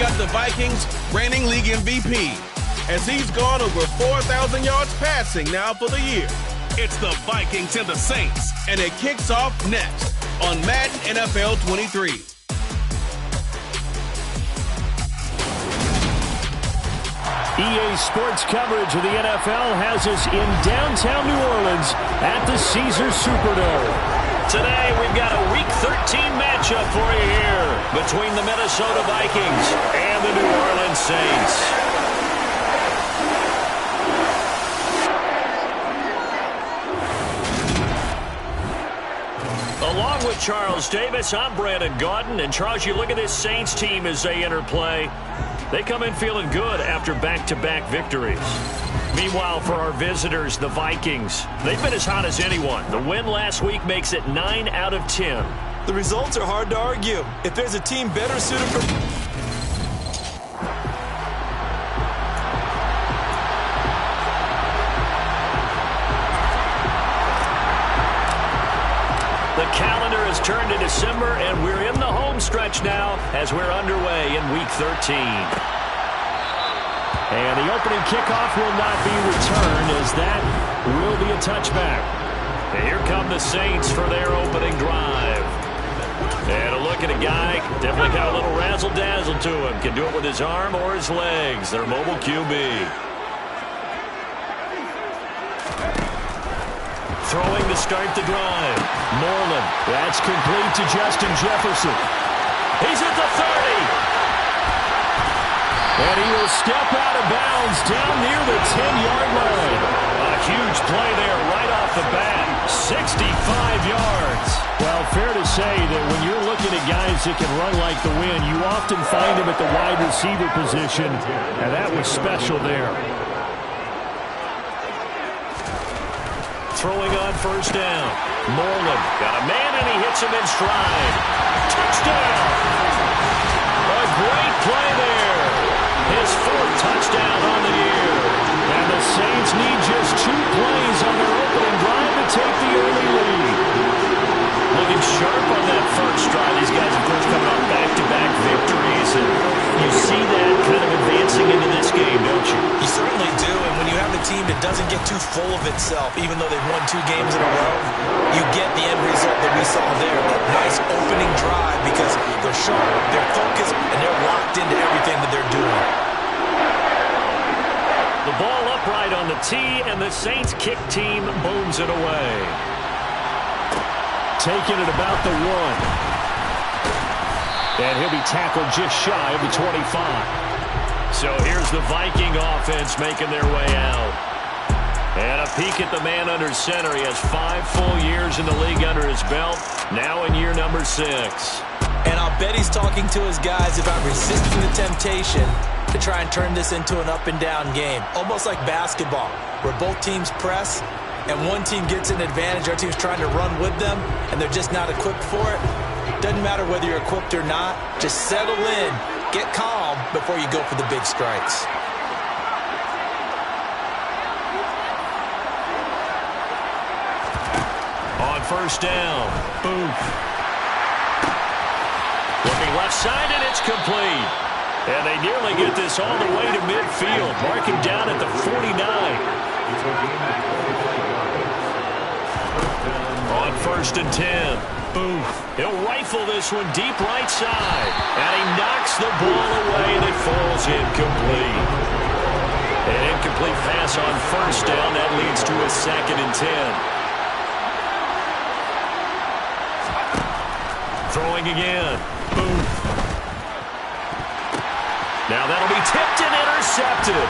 got the Vikings reigning league MVP, as he's gone over 4,000 yards passing now for the year. It's the Vikings and the Saints, and it kicks off next on Madden NFL 23. EA Sports coverage of the NFL has us in downtown New Orleans at the Caesars Superdome. Today, we've got a Week 13 matchup for you here between the Minnesota Vikings and the New Orleans Saints. Along with Charles Davis, I'm Brandon Gaudin. And Charles, you look at this Saints team as they enter play. They come in feeling good after back-to-back victories. Meanwhile, for our visitors, the Vikings, they've been as hot as anyone. The win last week makes it 9 out of 10. The results are hard to argue. If there's a team better suited for... The calendar has turned to December, and we're in the home stretch now as we're underway in Week 13. And the opening kickoff will not be returned, as that will be a touchback. And here come the Saints for their opening drive. And a look at a guy, definitely got a little razzle-dazzle to him. Can do it with his arm or his legs. Their mobile QB. Throwing to start the drive. Moreland. That's complete to Justin Jefferson. He's at the 30. And he will step out of bounds down near the 10-yard line. A huge play there right off the bat. 65 yards. Well, fair to say that when you're looking at guys that can run like the wind, you often find them at the wide receiver position, and that was special there. Throwing on first down. Moreland got a man, and he hits him in stride. Touchdown! A great play there. His fourth touchdown on the year. And the Saints need just 2 plays on their opening drive to take the early lead. Looking sharp on that first drive. These guys, of course, coming off back-to-back victories. And you see that kind of advancing into this game, don't you? You certainly do. And when you have a team that doesn't get too full of itself, even though they've won 2 games in a row, you get the end result that we saw there. That nice opening drive because they're sharp, they're focused, and they're locked into everything that they're doing. The ball upright on the tee, and the Saints kick team booms it away. Taking it about the 1. And he'll be tackled just shy of the 25. So here's the Viking offense making their way out. And a peek at the man under center. He has 5 full years in the league under his belt, now in year number 6. And I'll bet he's talking to his guys about resisting the temptation to try and turn this into an up-and-down game. Almost like basketball, where both teams press, and one team gets an advantage, our team's trying to run with them, and they're just not equipped for it. Doesn't matter whether you're equipped or not. Just settle in, get calm before you go for the big strikes. On first down, Booth. Looking left side, and it's complete. And they nearly get this all the way to midfield. Mark him down at the 49. On first and 10, Booth. He'll rifle this one deep right side. And he knocks the ball away, and it falls incomplete. An incomplete pass on first down. That leads to a 2nd and 10. Throwing again. Booth. Now that'll be tipped and intercepted.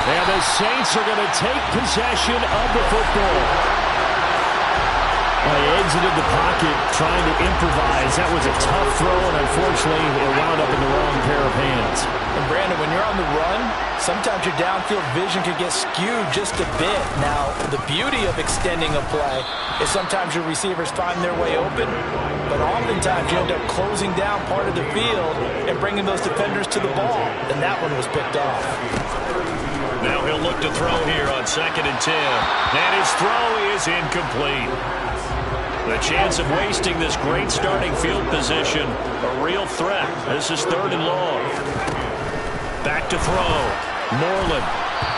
And the Saints are going to take possession of the football. Well, he exited the pocket trying to improvise. That was a tough throw, and unfortunately, it wound up in the wrong pair of hands. And Brandon, when you're on the run, sometimes your downfield vision can get skewed just a bit. Now, the beauty of extending a play is sometimes your receivers find their way open, but oftentimes you end up closing down part of the field and bringing those defenders to the ball. And that one was picked off. Now he'll look to throw here on 2nd and 10. And his throw is incomplete. The chance of wasting this great starting field position, a real threat. This is 3rd and long. Back to throw. Moreland.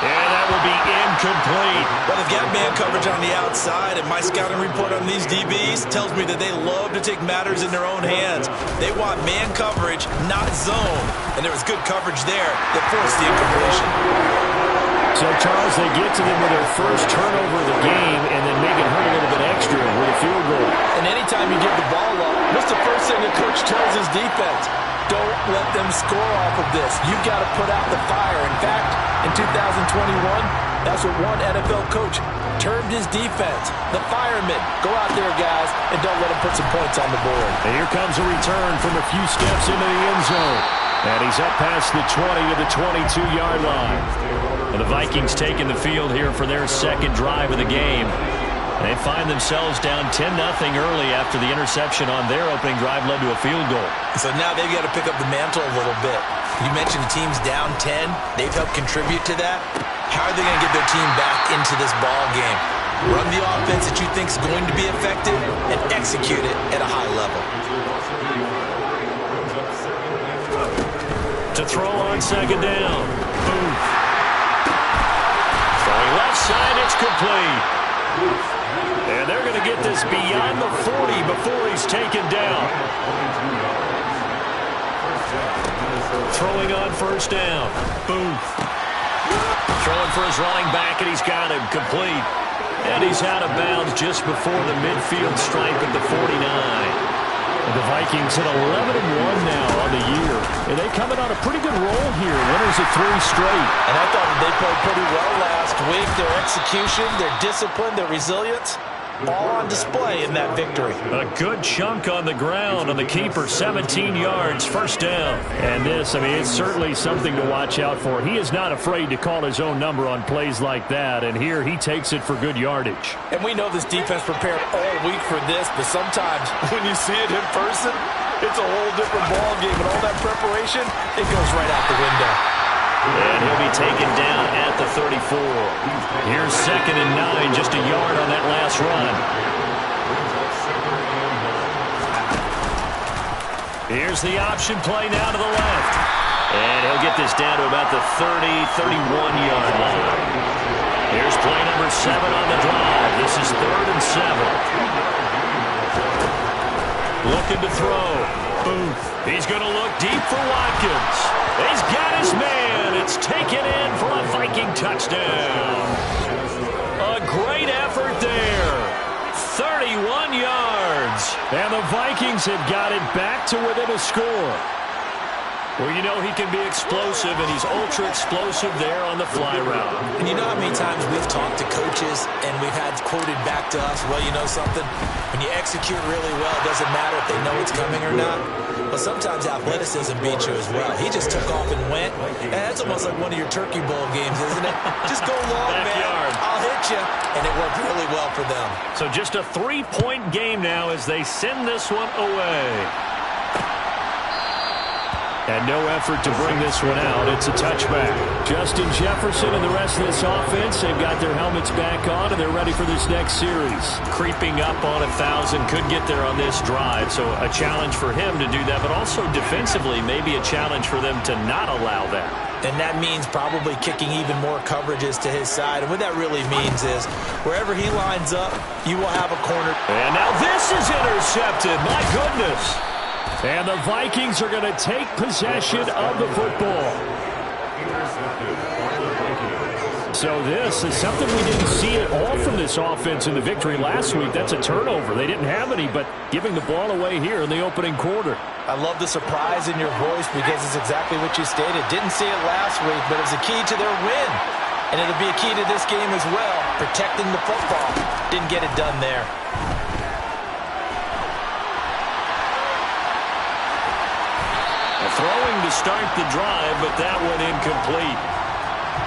And that will be incomplete. Well, they've got man coverage on the outside, and my scouting report on these DBs tells me that they love to take matters in their own hands. They want man coverage, not zone. And there was good coverage there that forced the incompletion. So, Charles, they get to them with their first turnover of the game and then make it hurt a little bit extra with a field goal. And anytime you give the ball up, what's the first thing the coach tells his defense? Don't let them score off of this. You've got to put out the fire. In fact, in 2021, that's what one NFL coach termed his defense, the firemen. Go out there, guys, and don't let them put some points on the board. And here comes a return from a few steps into the end zone. And he's up past the 20 to the 22-yard line. And the Vikings taking the field here for their second drive of the game. They find themselves down 10-0 early after the interception on their opening drive led to a field goal. So now they've got to pick up the mantle a little bit. You mentioned the team's down 10. They've helped contribute to that. How are they going to get their team back into this ball game? Run the offense that you think is going to be effective and execute it at a high level. To throw on second down. Boom. Throwing left side, it's complete. And they're going to get this beyond the 40 before he's taken down. Throwing on first down. Booth. Throwing for his running back, and he's got him complete. And he's out of bounds just before the midfield stripe at the 49. And the Vikings hit 11-1 now on the year. And they coming on a pretty good roll here. Winners of 3 straight. And I thought that they played pretty well last week. Their execution, their discipline, their resilience, all on display in that victory. A good chunk on the ground on the keeper, 17 yards, first down. And this, I mean, it's certainly something to watch out for. He is not afraid to call his own number on plays like that, and here he takes it for good yardage. And we know this defense prepared all week for this, but sometimes when you see it in person, it's a whole different ball game, and all that preparation, it goes right out the window. And he'll be taken down at the 34. Here's 2nd and 9, just a yard on that last run. Here's the option play now to the left. And he'll get this down to about the 31-yard line. Here's play number 7 on the drive. This is 3rd and 7. Looking to throw. Booth. He's going to look deep for Watkins. He's got his man. It's taken in for a Viking touchdown. A great effort there. 31 yards. And the Vikings have got it back to within a score. Well, you know he can be explosive, and he's ultra-explosive there on the fly route. And you know how many times we've talked to coaches and we've had quoted back to us, well, you know something? When you execute really well, it doesn't matter if they know it's coming or not. But sometimes athleticism beats you as well. He just took off and went. And that's almost like one of your Turkey Bowl games, isn't it? Just go long, man. I'll hit you. And it worked really well for them. So just a 3-point game now as they send this one away. And no effort to bring this one out. It's a touchback. Justin Jefferson and the rest of this offense, they've got their helmets back on, and they're ready for this next series. Creeping up on 1,000, could get there on this drive. So a challenge for him to do that, but also defensively, maybe a challenge for them to not allow that. And that means probably kicking even more coverages to his side. And what that really means is wherever he lines up, you will have a corner. And now this is intercepted. My goodness. And the Vikings are going to take possession of the football. So this is something we didn't see at all from this offense in the victory last week. That's a turnover. They didn't have any, but giving the ball away here in the opening quarter. I love the surprise in your voice because it's exactly what you stated. Didn't see it last week, but it was a key to their win. And it'll be a key to this game as well, protecting the football. Didn't get it done there. Throwing to start the drive, but that went incomplete.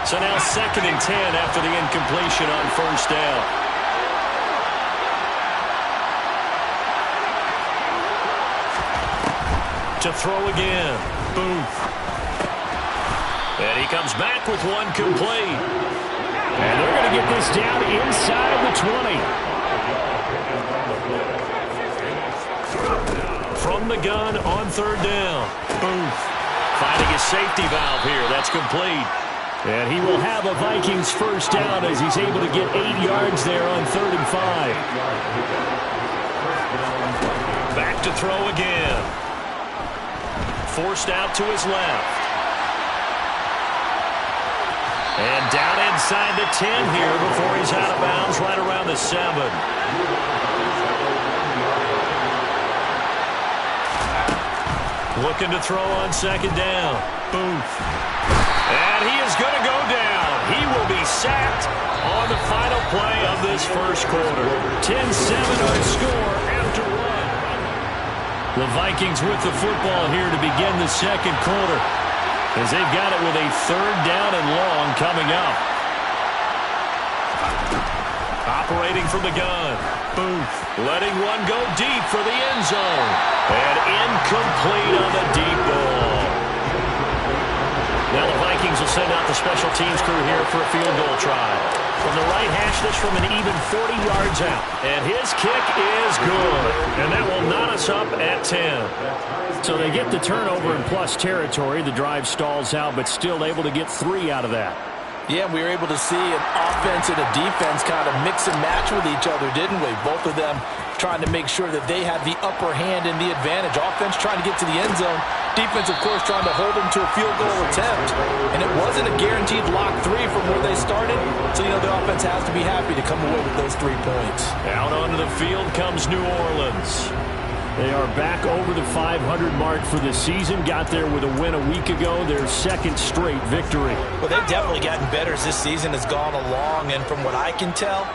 So now 2nd and 10 after the incompletion on first down. To throw again. Booth. And he comes back with one complete. And they're going to get this down inside the 20. from the gun on third down. Booth finding his safety valve here. That's complete. And he will have a Vikings first down as he's able to get 8 yards there on 3rd and 5. Back to throw again. Forced out to his left. And down inside the 10 here before he's out of bounds right around the 7. Looking to throw on 2nd down. Booth. And he is going to go down. He will be sacked on the final play of this first quarter. 10-7 our score after 1. The Vikings with the football here to begin the second quarter, as they've got it with a 3rd down and long coming up. Operating from the gun. Booth letting one go deep for the end zone. And incomplete on the deep ball. Now the Vikings will send out the special teams crew here for a field goal try. From the right hash, this from an even 40 yards out. And his kick is good. And that will knot us up at 10. So they get the turnover in plus territory. The drive stalls out, but still able to get 3 out of that. Yeah, we were able to see an offense and a defense kind of mix and match with each other, didn't we? Both of them trying to make sure that they have the upper hand and the advantage. Offense trying to get to the end zone. Defense, of course, trying to hold them to a field goal attempt. And it wasn't a guaranteed lock 3 from where they started. So, you know, the offense has to be happy to come away with those 3 points. Out onto the field comes New Orleans. They are back over the 500 mark for the season. Got there with a win a week ago. Their 2nd straight victory. Well, they've definitely gotten better as this season has gone along. And from what I can tell,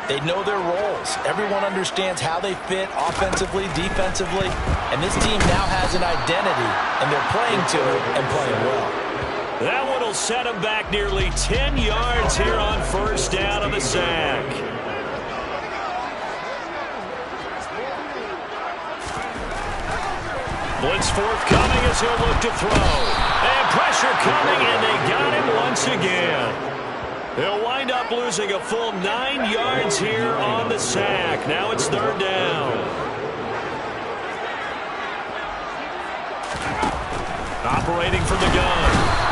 they know their roles. Everyone understands how they fit offensively, defensively. And this team now has an identity. And they're playing to it and playing well. That one will set them back nearly 10 yards here on first down on the sack. Blitz forthcoming as he'll look to throw. And pressure coming, and they got him once again. They'll wind up losing a full 9 yards here on the sack. Now it's 3rd down. Operating from the gun,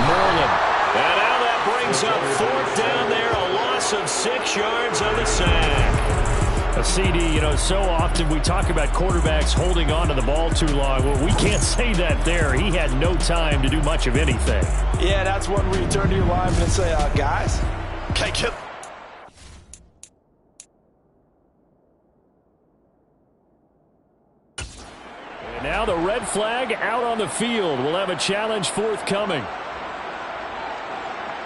Moreland. And now that brings up 4th down there, a loss of 6 yards on the sack. A CD, you know, so often we talk about quarterbacks holding on to the ball too long. Well, we can't say that there. He had no time to do much of anything. Yeah, that's one where you turn to your lineman and say, guys, okay, kill. And now the red flag out on the field. We'll have a challenge forthcoming.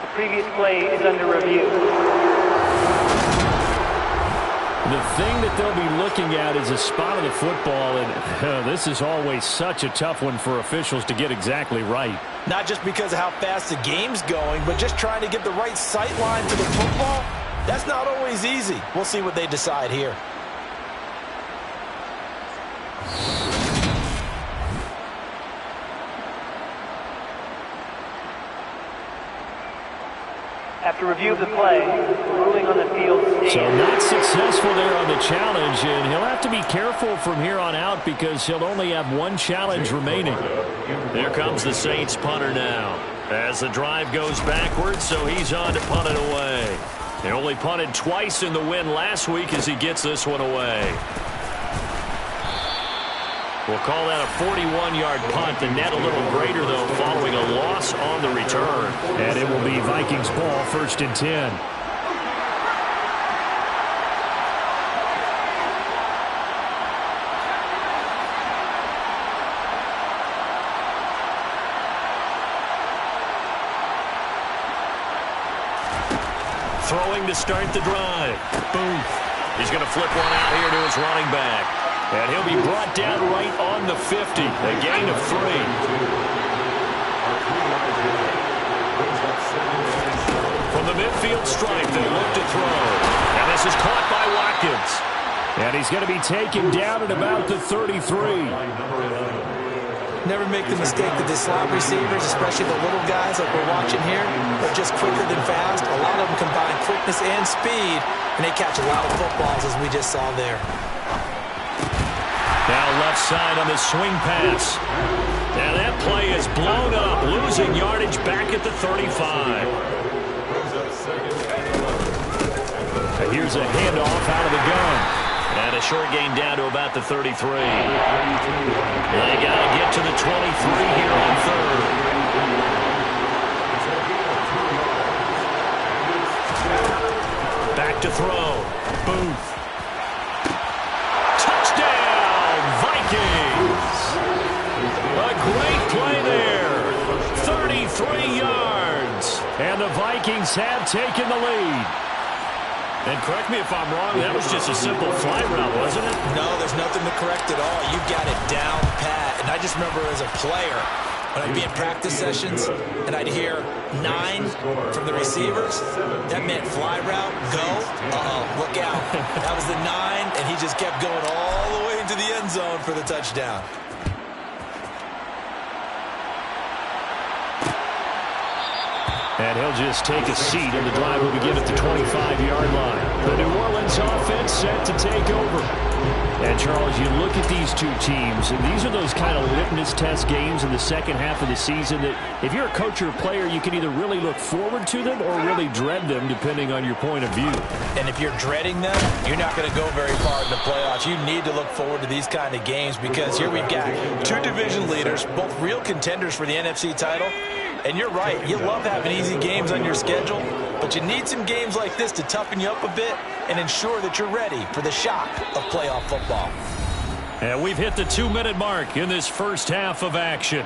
The previous play is under review. The thing that they'll be looking at is a spot of the football, and this is always such a tough one for officials to get exactly right. Not just because of how fast the game's going, but just trying to get the right sight line to the football. That's not always easy. We'll see what they decide here. After review of the play, ruling on the field stands. So not successful there on the challenge, and he'll have to be careful from here on out because he'll only have 1 challenge remaining. There comes the Saints punter now as the drive goes backwards, so he's on to punt it away. He only punted twice in the win last week as he gets this one away. We'll call that a 41-yard punt. The net a little greater, though, following a loss on the return. And it will be Vikings ball, 1st and 10. Throwing to start the drive. Booth. He's going to flip one out here to his running back. And he'll be brought down right on the 50. A gain of 3. From the midfield stripe, they look to throw. And this is caught by Watkins. And he's going to be taken down at about the 33. Never make the mistake that the slot receivers, especially the little guys like we're watching here, are just quicker than fast. A lot of them combine quickness and speed, and they catch a lot of footballs, as we just saw there. Now left side on the swing pass. And that play is blown up, losing yardage back at the 35. And here's a handoff out of the gun. And a short gain down to about the 33. They got to get to the 23 here on third. Back to throw. Booth. Touchdown, Vikings. A great play there. 33 yards. And the Vikings have taken the lead. And correct me if I'm wrong, that was just a simple fly route, wasn't it? No, there's nothing to correct at all. You got it down pat. And I just remember as a player, when I'd be in practice sessions and I'd hear 9 from the receivers, that meant fly route, go, look out. That was the 9, and he just kept going all the way into the end zone for the touchdown. And he'll just take a seat, and the drive will begin at the 25-yard line. The New Orleans offense set to take over. And, Charles, you look at these two teams, and these are those kind of litmus test games in the second half of the season that if you're a coach or a player, you can either really look forward to them or really dread them, depending on your point of view. And if you're dreading them, you're not going to go very far in the playoffs. You need to look forward to these kind of games because here we've got 2 division leaders, both real contenders for the NFC title. And you're right, you love having easy games on your schedule, but you need some games like this to toughen you up a bit and ensure that you're ready for the shock of playoff football. And we've hit the 2-minute mark in this first half of action.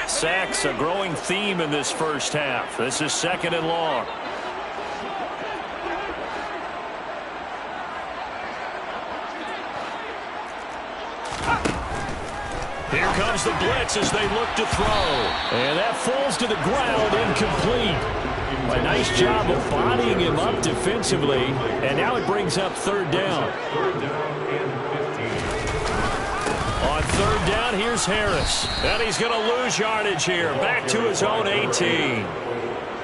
Sacks, a growing theme in this first half. This is 2nd and long. Here comes the blitz as they look to throw. And that falls to the ground, incomplete. A nice job of bodying him up defensively. And now it brings up 3rd down. On 3rd down, here's Harris. And he's going to lose yardage here. Back to his own 18.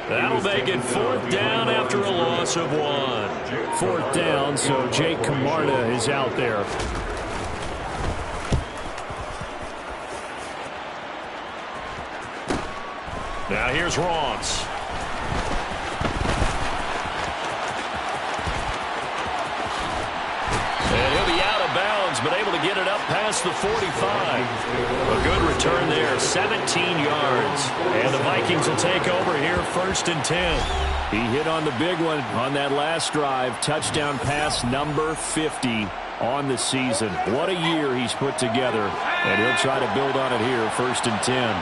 That'll make it 4th down after a loss of 1. 4th down, so Jake Camarda is out there. Now here's Ross. And he'll be out of bounds, but able to get it up past the 45. A good return there, 17 yards. And the Vikings will take over here 1st and 10. He hit on the big one on that last drive. Touchdown pass number 50 on the season. What a year he's put together. And he'll try to build on it here, 1st and 10.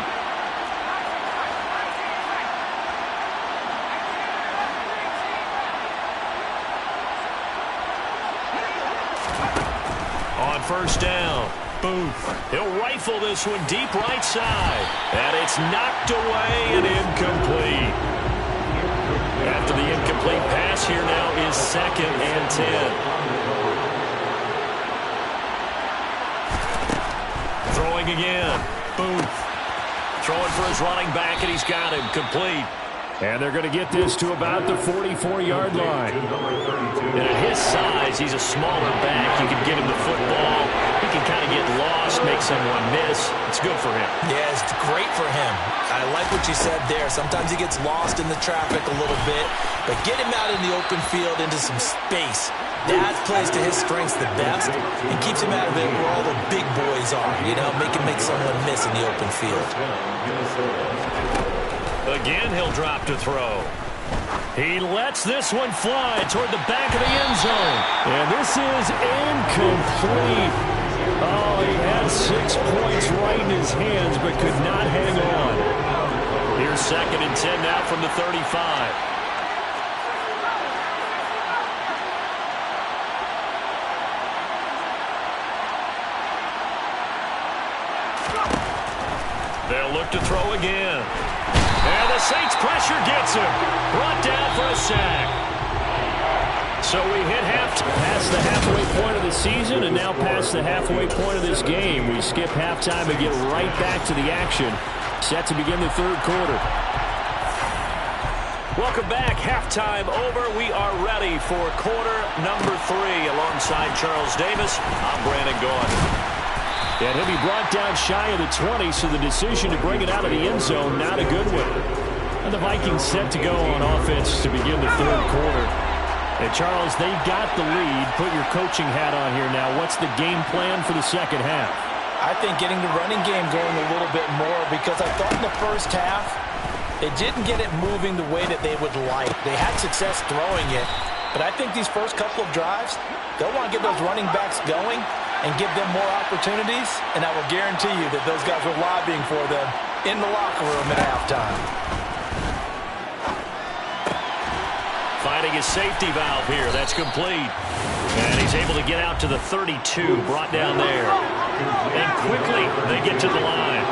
First down. Booth. He'll rifle this one deep right side. And it's knocked away and incomplete. After the incomplete pass, here now is 2nd and 10. Throwing again. Booth. Throwing for his running back, and he's got him complete. And they're going to get this to about the 44-yard line. And at his size, he's a smaller back. You can get him the football. He can kind of get lost, make someone miss. It's good for him. Yeah, it's great for him. I like what you said there. Sometimes he gets lost in the traffic a little bit. But get him out in the open field into some space. That plays to his strengths the best and keeps him out of it where all the big boys are. You know, make someone miss in the open field. Again, he'll drop to throw. He lets this one fly toward the back of the end zone. And this is incomplete. Oh, he had 6 points right in his hands but could not hang on. Here's 2nd and 10 now from the 35. They'll look to throw again. And the Saints pressure gets him. Brought down for a sack. So we hit past the halfway point of the season and now past the halfway point of this game. We skip halftime and get right back to the action. Set to begin the 3rd quarter. Welcome back. Halftime over. We are ready for quarter number 3. Alongside Charles Davis, I'm Brandon Gaudin. And he'll be brought down shy of the 20, so the decision to bring it out of the end zone, not a good one. And the Vikings set to go on offense to begin the third quarter. And Charles, they got the lead. Put your coaching hat on here now. What's the game plan for the second half? I think getting the running game going a little bit more, because I thought in the first half, they didn't get it moving the way that they would like. They had success throwing it, but I think these first couple of drives, they'll want to get those running backs going and give them more opportunities, and I will guarantee you that those guys were lobbying for them in the locker room at halftime. Finding his safety valve here. That's complete. And he's able to get out to the 32, brought down there. And quickly, they get to the line.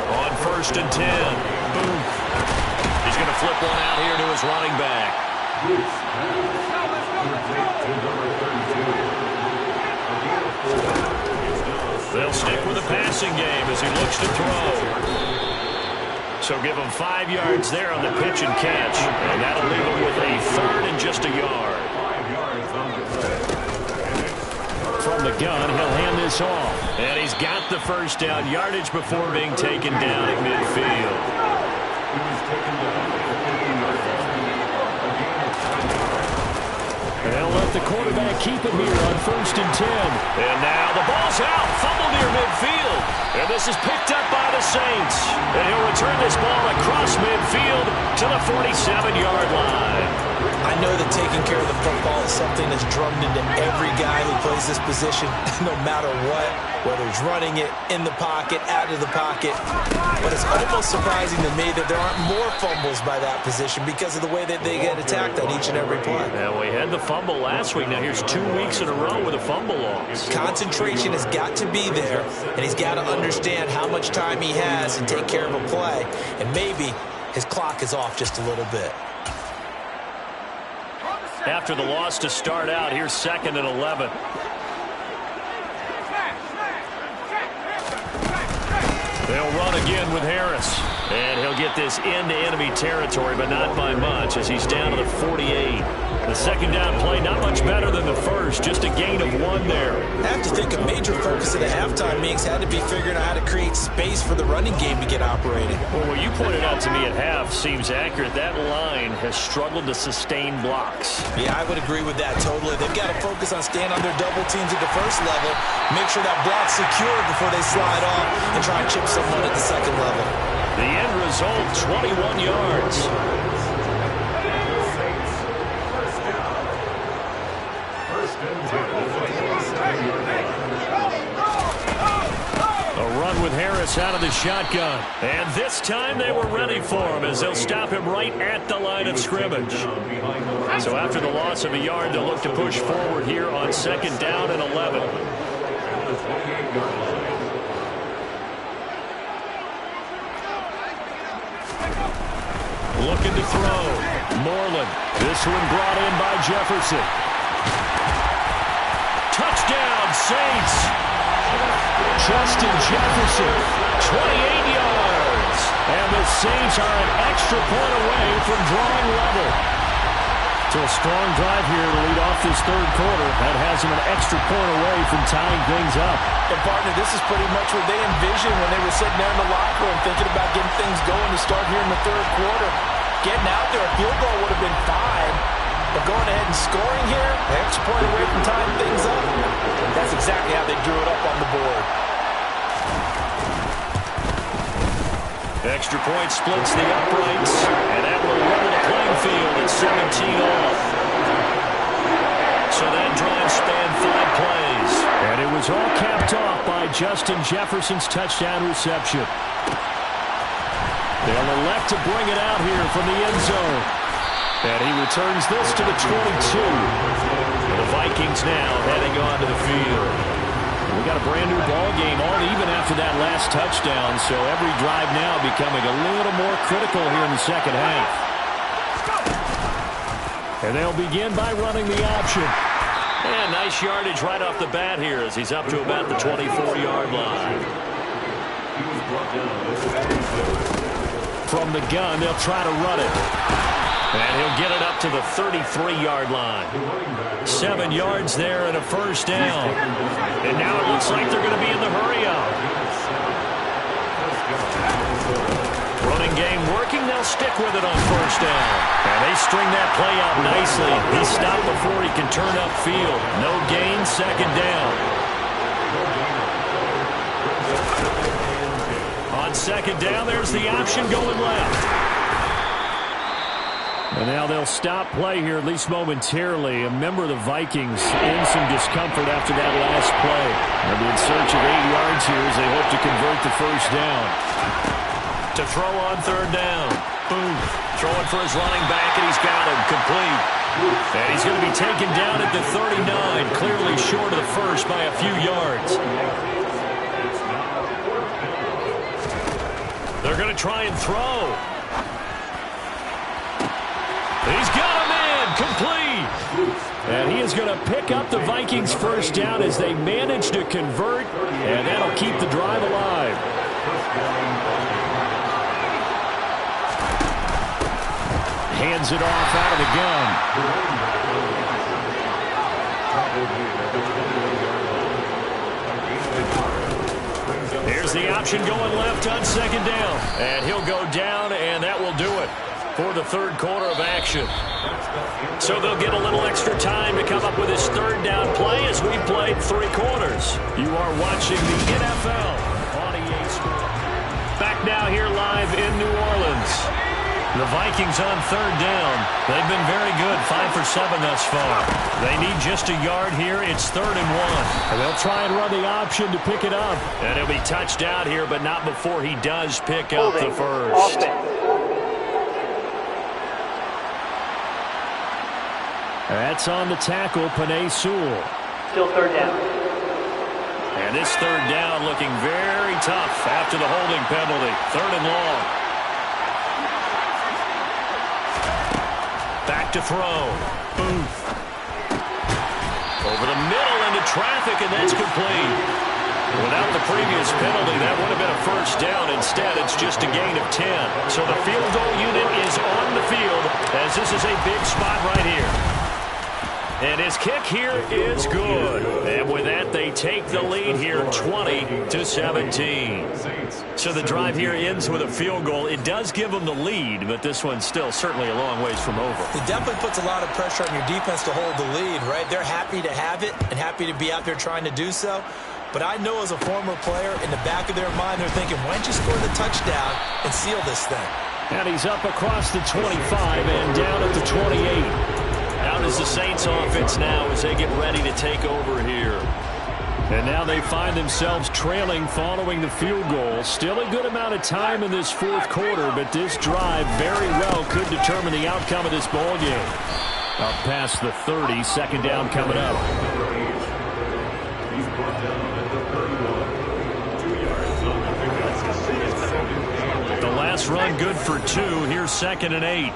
On 1st and 10. Boom. He's going to flip one out here to his running back. They'll stick with the passing game as he looks to throw. So give him 5 yards there on the pitch and catch. And that'll leave him with a 3rd and just a yard. From the gun, he'll hand this off. And he's got the first down, yardage before being taken down at midfield. They'll let the quarterback keep it here on 1st and 10. And now the ball's out. Fumble near midfield. And this is picked up by the Saints. And he'll return this ball across midfield to the 47-yard line. I know that taking care of the football is something that's drummed into every guy who plays this position, no matter what, whether it's running it, in the pocket, out of the pocket. But it's almost surprising to me that there aren't more fumbles by that position because of the way that they get attacked on each and every play. Now, we had the fumble last week. Now, here's 2 weeks in a row with a fumble loss. Concentration has got to be there, and he's got to understand how much time he has and take care of a play. And maybe his clock is off just a little bit. After the loss to start out, here's 2nd and 11. They'll run again with Harris. And he'll get this into enemy territory, but not by much as he's down to the 48. The second down play, not much better than the first, just a gain of 1 there. I have to think a major focus of the halftime meetings had to be figuring out how to create space for the running game to get operating. Well, what you pointed out to me at half seems accurate. That line has struggled to sustain blocks. Yeah, I would agree with that totally. They've got to focus on staying on their double teams at the first level, make sure that block's secure before they slide off, and try and chip someone at the second level. The end result, 21 yards. A run with Harris out of the shotgun. And this time they were ready for him as they'll stop him right at the line of scrimmage. So after the loss of a yard, they'll look to push forward here on 2nd down and 11. Looking to throw. Moreland. This one brought in by Jefferson. Touchdown, Saints. Justin Jefferson, 28 yards. And the Saints are an extra point away from drawing level. So a strong drive here to lead off this third quarter. That has them an extra point away from tying things up. And, partner, this is pretty much what they envisioned when they were sitting there in the locker room thinking about getting things going to start here in the third quarter. Getting out there, a field goal would have been fine. But going ahead and scoring here, an extra point away from tying things up, that's exactly how they drew it up on the board. Extra point splits the uprights, and that will level the playing field at 17 off. So that drive spanned 5 plays. And it was all capped off by Justin Jefferson's touchdown reception. They'll elect to bring it out here from the end zone. And he returns this to the 22. The Vikings now heading onto the field. We got a brand new ball game, all even after that last touchdown. So every drive now becoming a little more critical here in the second half. And they'll begin by running the option. And nice yardage right off the bat here as he's up to about the 24-yard line. From the gun, they'll try to run it. And he'll get it up to the 33-yard line. 7 yards there and a first down. And now it looks like they're going to be in the hurry-up. Running game working. They'll stick with it on first down. And they string that play out nicely. He stopped before he can turn upfield. No gain, second down. On second down, there's the option going left. And now they'll stop play here, at least momentarily. A member of the Vikings in some discomfort after that last play. They'll be in search of 8 yards here as they hope to convert the first down. To throw on third down. Boom. Throwing for his running back, and he's got him complete. And he's going to be taken down at the 39, clearly short of the first by a few yards. They're going to try and throw. He's got him in, complete. And he is going to pick up the Vikings first down as they manage to convert, and that'll keep the drive alive. Hands it off out of the gun. Here's the option going left on second down. And he'll go down, and that will do it for the third quarter of action. So they'll get a little extra time to come up with his third down play as we played 3 quarters. You are watching the NFL on EA Sports. Back now here live in New Orleans. The Vikings on third down. They've been very good, 5 for 7 thus far. They need just a yard here. It's 3rd and 1. And they'll try and run the option to pick it up. And he'll be touched out here, but not before he does pick up the first. That's on the tackle, Penei Sewell. Still third down. And this third down looking very tough after the holding penalty. 3rd and long. Back to throw. Booth. Over the middle into traffic, and that's complete. Without the previous penalty, that would have been a first down. Instead, it's just a gain of 10. So the field goal unit is on the field as this is a big spot right here. And his kick here is good. And with that, they take the lead here 20-17. So the drive here ends with a field goal. It does give them the lead, but this one's still certainly a long ways from over. It definitely puts a lot of pressure on your defense to hold the lead, right? They're happy to have it and happy to be out there trying to do so. But I know as a former player, in the back of their mind, they're thinking, why don't you score the touchdown and seal this thing? And he's up across the 25 and down at the 28. Out is the Saints offense now as they get ready to take over here. And now they find themselves trailing following the field goal. Still a good amount of time in this 4th quarter, but this drive very well could determine the outcome of this ball game. Up past the 30, 2nd down coming up. The last run good for 2. Here's 2nd and 8.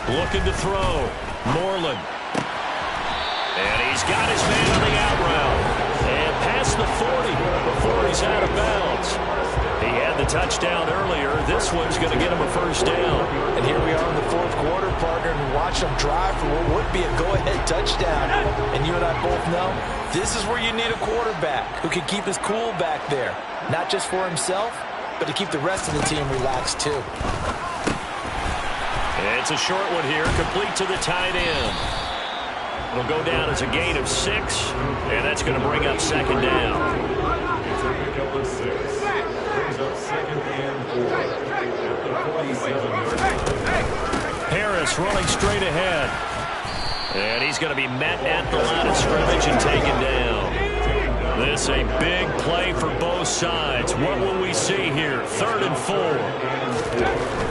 Looking to throw. Moreland. And he's got his man on the out route. And past the 40 before he's out of bounds. He had the touchdown earlier. This one's going to get him a first down. And here we are in the 4th quarter, partner, and watch them drive for what would be a go-ahead touchdown. And you and I both know this is where you need a quarterback who can keep his cool back there. Not just for himself, but to keep the rest of the team relaxed too. It's a short one here, complete to the tight end. It'll go down as a gain of 6, and that's going to bring up 2nd down. Harris running straight ahead. And he's going to be met at the line of scrimmage and taken down. This a big play for both sides. What will we see here? 3rd and 4.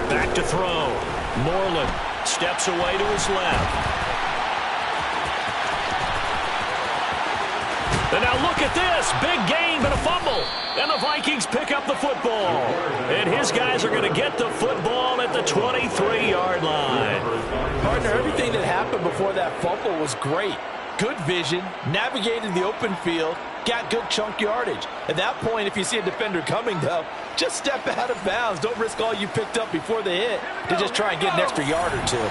Back to throw. Moreland steps away to his left. And now look at this. Big gain, but a fumble. And the Vikings pick up the football. And his guys are going to get the football at the 23-yard line. Partner, everything that happened before that fumble was great. good vision, navigated the open field, got good chunk yardage. At that point, if you see a defender coming, though, just step out of bounds. Don't risk all you picked up before the hit to just try and get an extra yard or two.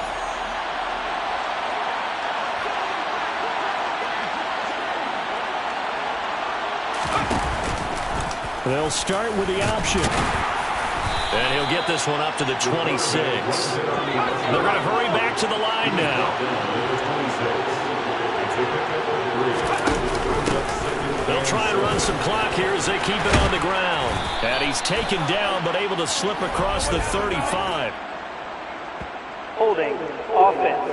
They'll start with the option. And he'll get this one up to the 26. They're going to hurry back to the line now. They'll try and run some clock here as they keep it on the ground. And he's taken down but able to slip across the 35. Holding. Offense.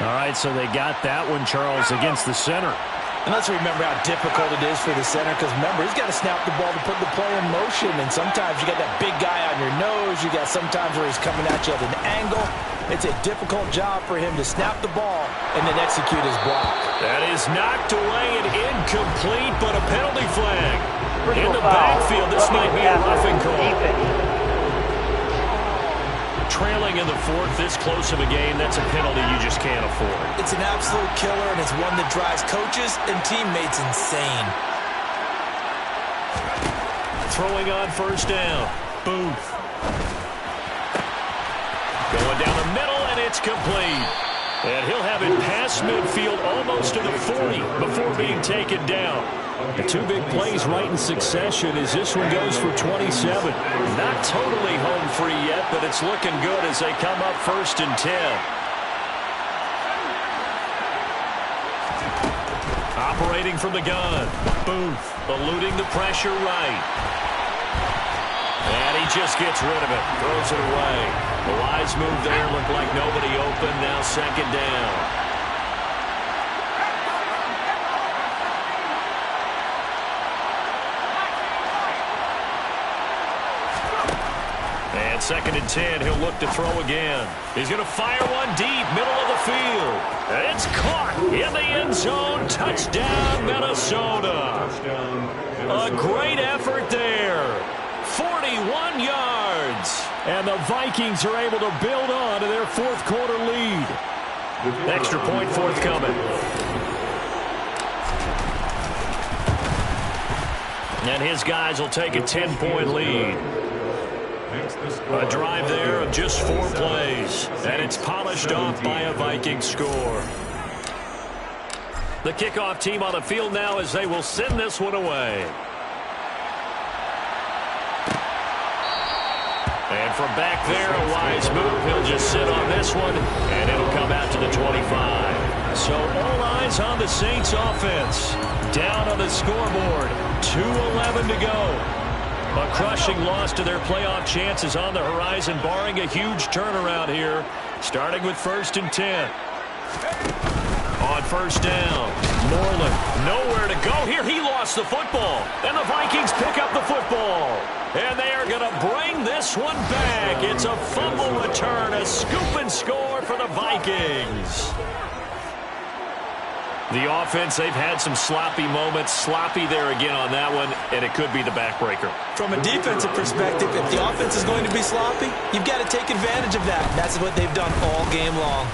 All right, so they got that one, Charles, against the center. And let's remember how difficult it is for the center, because remember, he's got to snap the ball to put the play in motion, and sometimes you got that big guy on your nose. You got sometimes where he's coming at you at an angle. It's a difficult job for him to snap the ball and then execute his block. That is knocked away and incomplete, but a penalty flag. In the backfield, this might be a roughing call. Trailing in the fourth, this close of a game, that's a penalty you just can't afford. It's an absolute killer, and it's one that drives coaches and teammates insane. Throwing on first down. Booth. Going down the middle, and it's complete. And he'll have it past midfield almost to the 40 before being taken down. The two big plays right in succession as this one goes for 27. Not totally home free yet, but it's looking good as they come up 1st and 10. Operating from the gun. Booth eluding the pressure right. And he just gets rid of it. Throws it away. The wise move there. Looked like nobody open. Now 2nd down. And 2nd and 10, he'll look to throw again. He's going to fire one deep, middle of the field. And it's caught in the end zone. Touchdown, Minnesota. A great effort there. 41 yards. And the Vikings are able to build on to their 4th quarter lead. Extra point forthcoming. And his guys will take a 10-point lead. A drive there of just 4 plays. And it's polished off by a Viking score. The kickoff team on the field now as they will send this one away. And from back there, a wise move. He'll just sit on this one, and it'll come out to the 25. So all eyes on the Saints offense. Down on the scoreboard. 2:11 to go. A crushing loss to their playoff chances on the horizon, barring a huge turnaround here, starting with 1st and 10. On first down, Moreland nowhere to go here. He lost the football, and the Vikings pick up the football. And they are going to bring this one back. It's a fumble return, a scoop and score for the Vikings. The offense, they've had some sloppy moments. Sloppy there again on that one, and it could be the backbreaker. From a defensive perspective, if the offense is going to be sloppy, you've got to take advantage of that. That's what they've done all game long.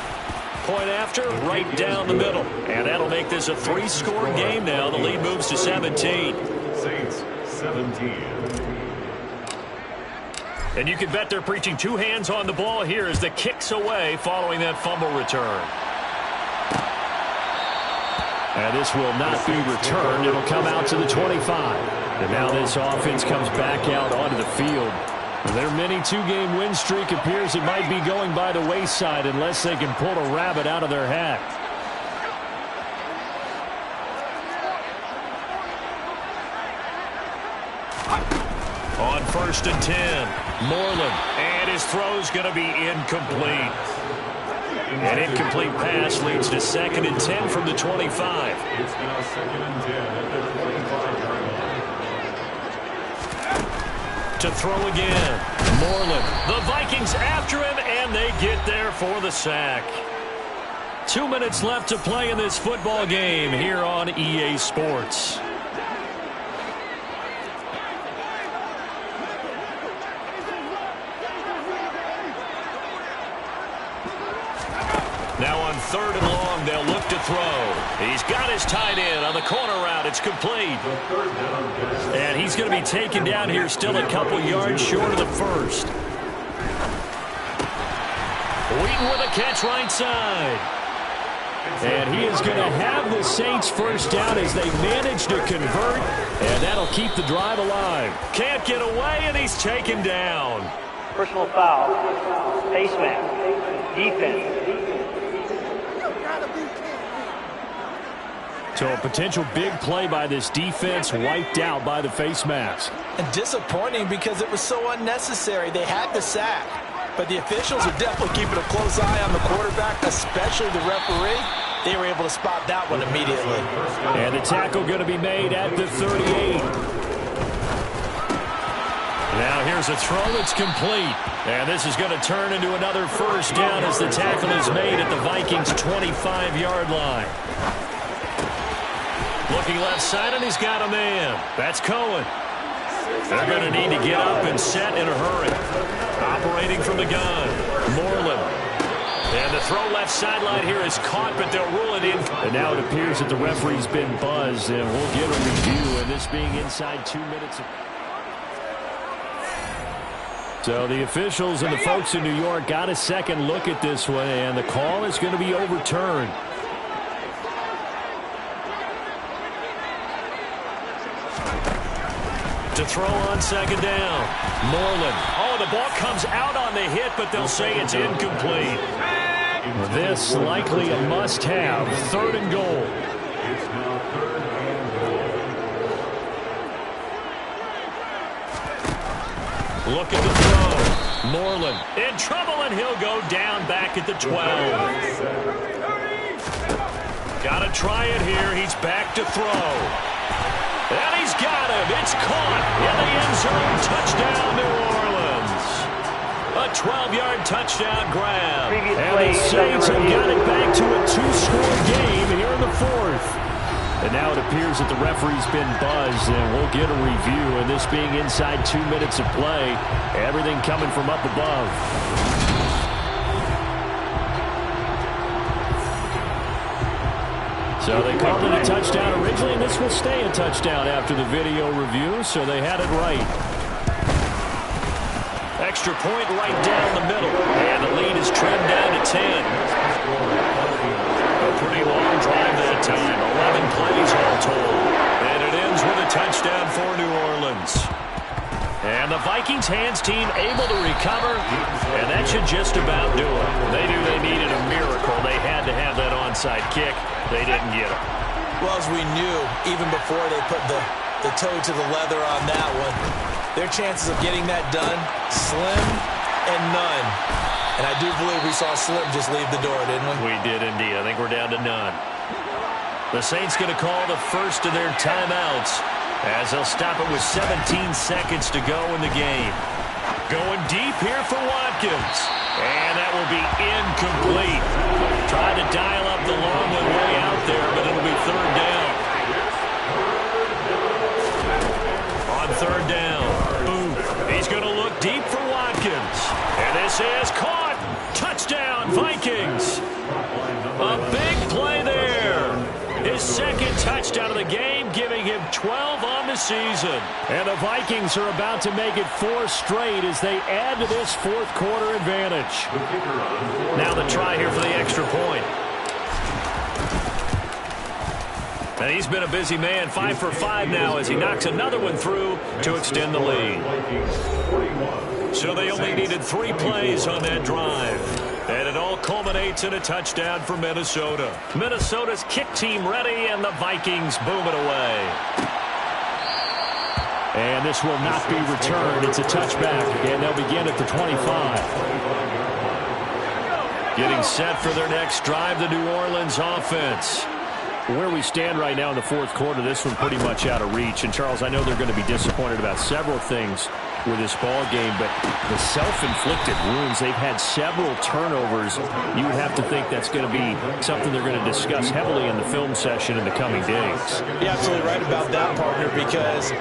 Point after, right down the middle. And that'll make this a 3-score game now. The lead moves to 17. Saints, 17. And you can bet they're preaching 2 hands on the ball here as the kick's away following that fumble return. And this will not be returned. It'll come out to the 25. And now this offense comes back out onto the field. Their mini 2-game win streak appears it might be going by the wayside unless they can pull a rabbit out of their hat. On 1st and 10, Moreland. And his throw's going to be incomplete. An incomplete pass leads to 2nd and 10 from the 25. It's now 2nd and 10 at the 25-yard line. To throw again, Moreland. The Vikings after him, and they get there for the sack. 2 minutes left to play in this football game here on EA Sports. Now on 3rd and long, they'll look to throw. He's got his tight end on the corner route. It's complete. And he's going to be taken down here still a couple yards short of the first. Wheaton with a catch right side. And he is going to have the Saints first down as they manage to convert. And that'll keep the drive alive. Can't get away, and he's taken down. Personal foul. Face mask. Defense. So a potential big play by this defense wiped out by the face mask. And disappointing because it was so unnecessary. They had the sack. But the officials are definitely keeping a close eye on the quarterback, especially the referee. They were able to spot that one immediately. And the tackle going to be made at the 38. Now here's a throw that's complete. And this is going to turn into another first down as the tackle is made at the Vikings' 25-yard line. Looking left side, and he's got a man. That's Cohen. They're going to need to get up and set in a hurry. Operating from the gun, Moreland. And the throw left sideline here is caught, but they'll rule it in. And now it appears that the referee's been buzzed, and we'll get a review, and this being inside 2 minutes. So the officials and the folks in New York got a second look at this one, and the call is going to be overturned. To throw on 2nd down. Moreland. Oh, the ball comes out on the hit, but they'll say it's incomplete. This likely a must-have. 3rd and goal. Look at the throw. Moreland in trouble, and he'll go down back at the 12. Got to try it here. He's back to throw. And he's got him. It's caught in the end zone. Touchdown, New Orleans. A 12-yard touchdown grab. And the Saints have got it back to a 2-score game here in the 4th. And now it appears that the referee's been buzzed, and we'll get a review. And this being inside 2 minutes of play, everything coming from up above. So they called it a touchdown originally, and this will stay a touchdown after the video review, so they had it right. Extra point right down the middle, and the lead is trimmed down to 10. A pretty long drive that time, 11 plays all told, and it ends with a touchdown for New Orleans. And the Vikings hands team able to recover, and that should just about do it. They knew they needed a miracle. They had to have that onside kick. They didn't get it. Well, as we knew, even before they put the toe to the leather on that one, their chances of getting that done, slim and none. And I do believe we saw Slim just leave the door, didn't we? We did indeed. I think we're down to none. The Saints going to call the first of their timeouts as they'll stop it with 17 seconds to go in the game. Going deep here for Watkins. And that will be incomplete. Tried to dial up the long one way out there, but it'll be 3rd down. On 3rd down, boom. He's going to look deep for Watkins. And this is caught. Touchdown, Vikings. A big play there. His 2nd touchdown of the game, giving him 12 on the season. And the Vikings are about to make it 4 straight as they add to this 4th quarter advantage. Now the try here for the extra point. And he's been a busy man, 5 for 5 now as he knocks another one through to extend the lead. So they only needed 3 plays on that drive. And it all culminates in a touchdown for Minnesota. Minnesota's kick team ready, and the Vikings boom it away. And this will not be returned. It's a touchback, and they'll begin at the 25. Getting set for their next drive, the New Orleans offense. Where we stand right now in the 4th quarter, this one pretty much out of reach. And, Charles, I know they're going to be disappointed about several things with this ball game, but the self-inflicted wounds, they've had several turnovers. You would have to think that's going to be something they're going to discuss heavily in the film session in the coming days. You're absolutely right about that, partner, because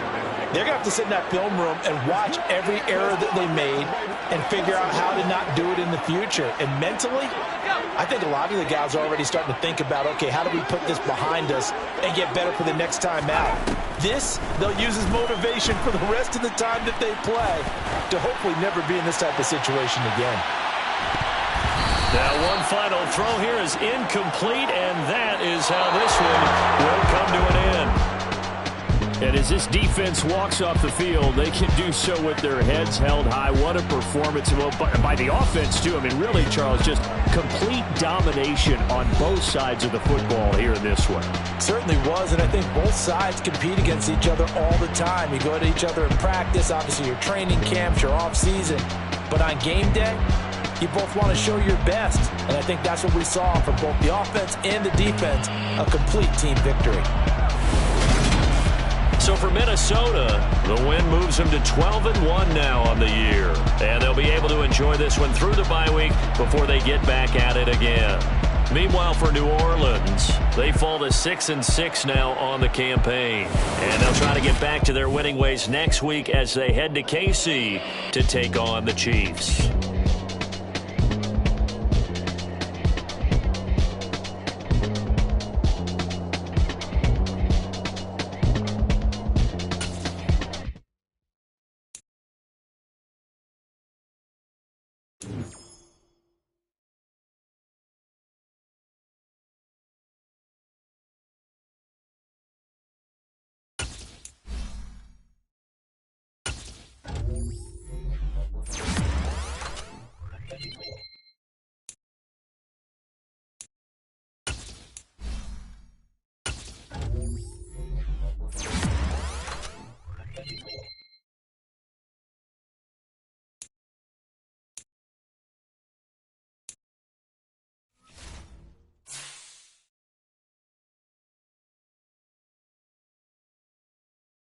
They're going to have to sit in that film room and watch every error that they made and figure out how to not do it in the future. And mentally, I think a lot of the guys are already starting to think about, okay, how do we put this behind us and get better for the next time out? This, they'll use as motivation for the rest of the time that they play to hopefully never be in this type of situation again. Now one final throw here is incomplete, and that is how this one will come to an end. And as this defense walks off the field, they can do so with their heads held high. What a performance by the offense, too. I mean, really, Charles, just complete domination on both sides of the football here in this one. Certainly was, and I think both sides compete against each other all the time. You go to each other in practice, obviously your training camps, your off-season. But on game day, you both want to show your best. And I think that's what we saw from both the offense and the defense, a complete team victory. So for Minnesota, the win moves them to 12-1 now on the year. And they'll be able to enjoy this one through the bye week before they get back at it again. Meanwhile, for New Orleans, they fall to 6-6 now on the campaign. And they'll try to get back to their winning ways next week as they head to KC to take on the Chiefs.